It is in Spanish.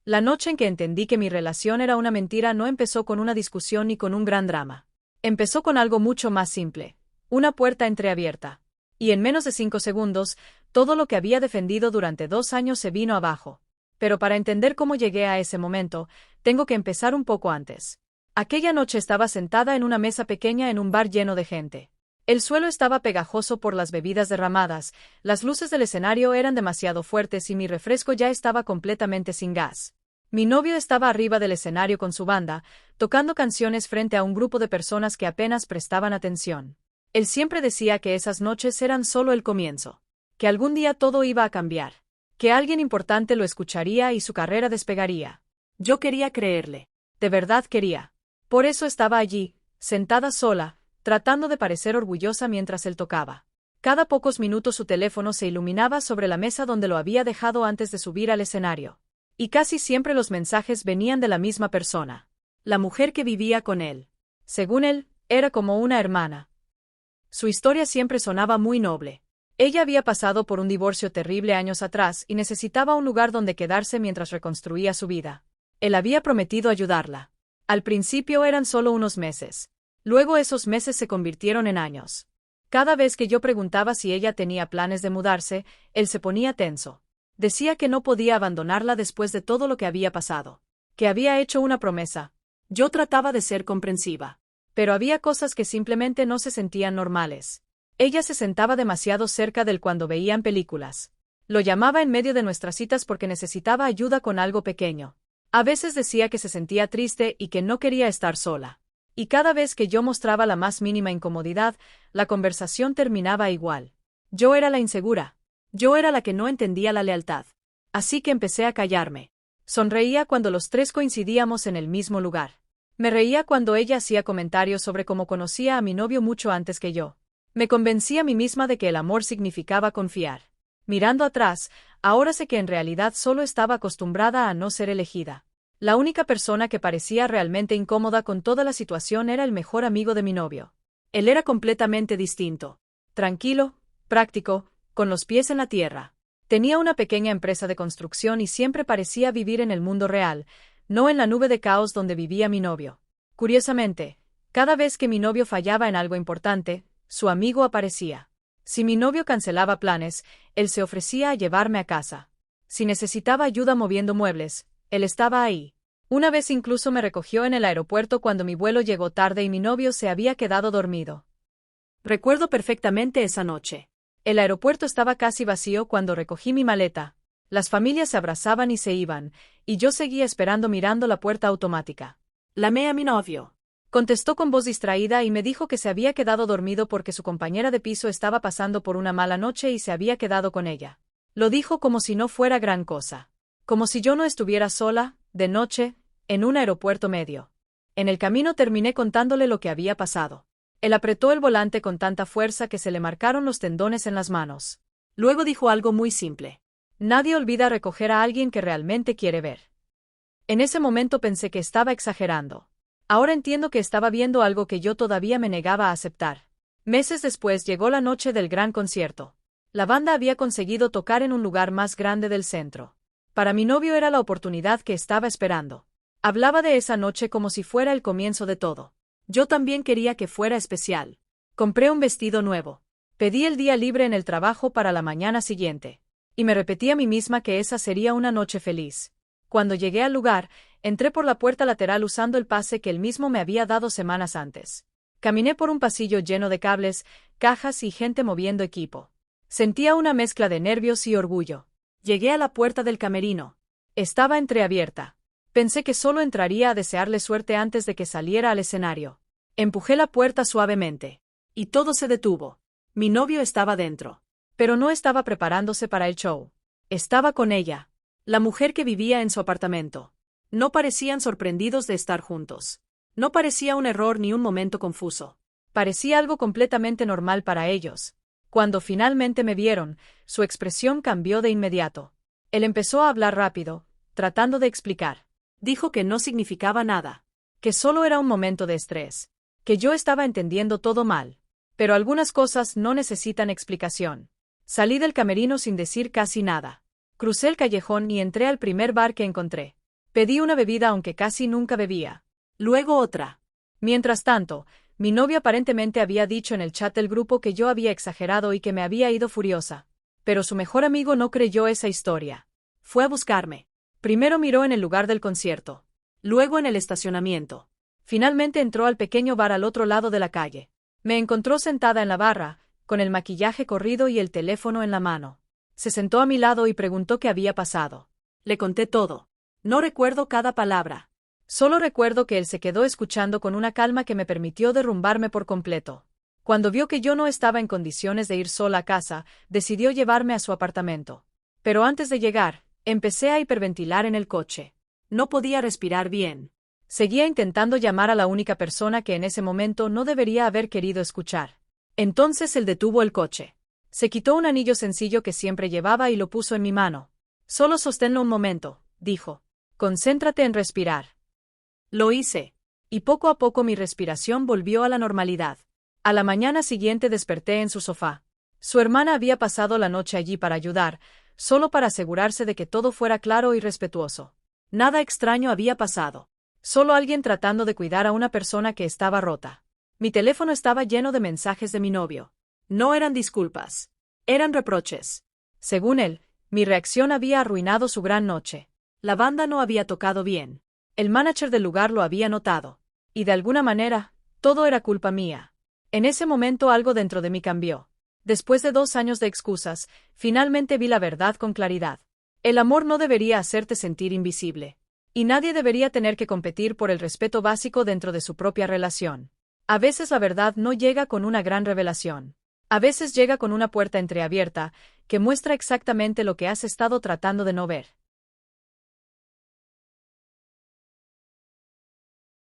La noche en que entendí que mi relación era una mentira no empezó con una discusión ni con un gran drama. Empezó con algo mucho más simple. Una puerta entreabierta. Y en menos de 5 segundos, todo lo que había defendido durante 2 años se vino abajo. Pero para entender cómo llegué a ese momento, tengo que empezar un poco antes. Aquella noche estaba sentada en una mesa pequeña en un bar lleno de gente. El suelo estaba pegajoso por las bebidas derramadas, las luces del escenario eran demasiado fuertes y mi refresco ya estaba completamente sin gas. Mi novio estaba arriba del escenario con su banda, tocando canciones frente a un grupo de personas que apenas prestaban atención. Él siempre decía que esas noches eran solo el comienzo, que algún día todo iba a cambiar, que alguien importante lo escucharía y su carrera despegaría. Yo quería creerle, de verdad quería. Por eso estaba allí, sentada sola, tratando de parecer orgullosa mientras él tocaba. Cada pocos minutos su teléfono se iluminaba sobre la mesa donde lo había dejado antes de subir al escenario. Y casi siempre los mensajes venían de la misma persona. La mujer que vivía con él. Según él, era como una hermana. Su historia siempre sonaba muy noble. Ella había pasado por un divorcio terrible años atrás y necesitaba un lugar donde quedarse mientras reconstruía su vida. Él había prometido ayudarla. Al principio eran solo unos meses. Luego esos meses se convirtieron en años. Cada vez que yo preguntaba si ella tenía planes de mudarse, él se ponía tenso. Decía que no podía abandonarla después de todo lo que había pasado. Que había hecho una promesa. Yo trataba de ser comprensiva. Pero había cosas que simplemente no se sentían normales. Ella se sentaba demasiado cerca de él cuando veían películas. Lo llamaba en medio de nuestras citas porque necesitaba ayuda con algo pequeño. A veces decía que se sentía triste y que no quería estar sola. Y cada vez que yo mostraba la más mínima incomodidad, la conversación terminaba igual. Yo era la insegura. Yo era la que no entendía la lealtad. Así que empecé a callarme. Sonreía cuando los tres coincidíamos en el mismo lugar. Me reía cuando ella hacía comentarios sobre cómo conocía a mi novio mucho antes que yo. Me convencí a mí misma de que el amor significaba confiar. Mirando atrás, ahora sé que en realidad solo estaba acostumbrada a no ser elegida. La única persona que parecía realmente incómoda con toda la situación era el mejor amigo de mi novio. Él era completamente distinto. Tranquilo, práctico, con los pies en la tierra. Tenía una pequeña empresa de construcción y siempre parecía vivir en el mundo real, no en la nube de caos donde vivía mi novio. Curiosamente, cada vez que mi novio fallaba en algo importante, su amigo aparecía. Si mi novio cancelaba planes, él se ofrecía a llevarme a casa. Si necesitaba ayuda moviendo muebles, él estaba ahí. Una vez incluso me recogió en el aeropuerto cuando mi vuelo llegó tarde y mi novio se había quedado dormido. Recuerdo perfectamente esa noche. El aeropuerto estaba casi vacío cuando recogí mi maleta. Las familias se abrazaban y se iban, y yo seguía esperando mirando la puerta automática. Llamé a mi novio. Contestó con voz distraída y me dijo que se había quedado dormido porque su compañera de piso estaba pasando por una mala noche y se había quedado con ella. Lo dijo como si no fuera gran cosa. Como si yo no estuviera sola, de noche, en un aeropuerto medio. En el camino terminé contándole lo que había pasado. Él apretó el volante con tanta fuerza que se le marcaron los tendones en las manos. Luego dijo algo muy simple. Nadie olvida recoger a alguien que realmente quiere ver. En ese momento pensé que estaba exagerando. Ahora entiendo que estaba viendo algo que yo todavía me negaba a aceptar. Meses después llegó la noche del gran concierto. La banda había conseguido tocar en un lugar más grande del centro. Para mi novio era la oportunidad que estaba esperando. Hablaba de esa noche como si fuera el comienzo de todo. Yo también quería que fuera especial. Compré un vestido nuevo. Pedí el día libre en el trabajo para la mañana siguiente. Y me repetí a mí misma que esa sería una noche feliz. Cuando llegué al lugar, entré por la puerta lateral usando el pase que él mismo me había dado semanas antes. Caminé por un pasillo lleno de cables, cajas y gente moviendo equipo. Sentía una mezcla de nervios y orgullo. Llegué a la puerta del camerino. Estaba entreabierta. Pensé que solo entraría a desearle suerte antes de que saliera al escenario. Empujé la puerta suavemente. Y todo se detuvo. Mi novio estaba dentro. Pero no estaba preparándose para el show. Estaba con ella. La mujer que vivía en su apartamento. No parecían sorprendidos de estar juntos. No parecía un error ni un momento confuso. Parecía algo completamente normal para ellos. Cuando finalmente me vieron, su expresión cambió de inmediato. Él empezó a hablar rápido, tratando de explicar. Dijo que no significaba nada, que solo era un momento de estrés, que yo estaba entendiendo todo mal. Pero algunas cosas no necesitan explicación. Salí del camerino sin decir casi nada. Crucé el callejón y entré al primer bar que encontré. Pedí una bebida aunque casi nunca bebía. Luego otra. Mientras tanto, mi novio aparentemente había dicho en el chat del grupo que yo había exagerado y que me había ido furiosa. Pero su mejor amigo no creyó esa historia. Fue a buscarme. Primero miró en el lugar del concierto. Luego en el estacionamiento. Finalmente entró al pequeño bar al otro lado de la calle. Me encontró sentada en la barra, con el maquillaje corrido y el teléfono en la mano. Se sentó a mi lado y preguntó qué había pasado. Le conté todo. No recuerdo cada palabra. Solo recuerdo que él se quedó escuchando con una calma que me permitió derrumbarme por completo. Cuando vio que yo no estaba en condiciones de ir sola a casa, decidió llevarme a su apartamento. Pero antes de llegar, empecé a hiperventilar en el coche. No podía respirar bien. Seguía intentando llamar a la única persona que en ese momento no debería haber querido escuchar. Entonces él detuvo el coche. Se quitó un anillo sencillo que siempre llevaba y lo puso en mi mano. Solo sosténlo un momento, dijo. Concéntrate en respirar. Lo hice. Y poco a poco mi respiración volvió a la normalidad. A la mañana siguiente desperté en su sofá. Su hermana había pasado la noche allí para ayudar, solo para asegurarse de que todo fuera claro y respetuoso. Nada extraño había pasado. Solo alguien tratando de cuidar a una persona que estaba rota. Mi teléfono estaba lleno de mensajes de mi novio. No eran disculpas. Eran reproches. Según él, mi reacción había arruinado su gran noche. La banda no había tocado bien. El manager del lugar lo había notado. Y de alguna manera, todo era culpa mía. En ese momento algo dentro de mí cambió. Después de 2 años de excusas, finalmente vi la verdad con claridad. El amor no debería hacerte sentir invisible. Y nadie debería tener que competir por el respeto básico dentro de su propia relación. A veces la verdad no llega con una gran revelación. A veces llega con una puerta entreabierta, que muestra exactamente lo que has estado tratando de no ver.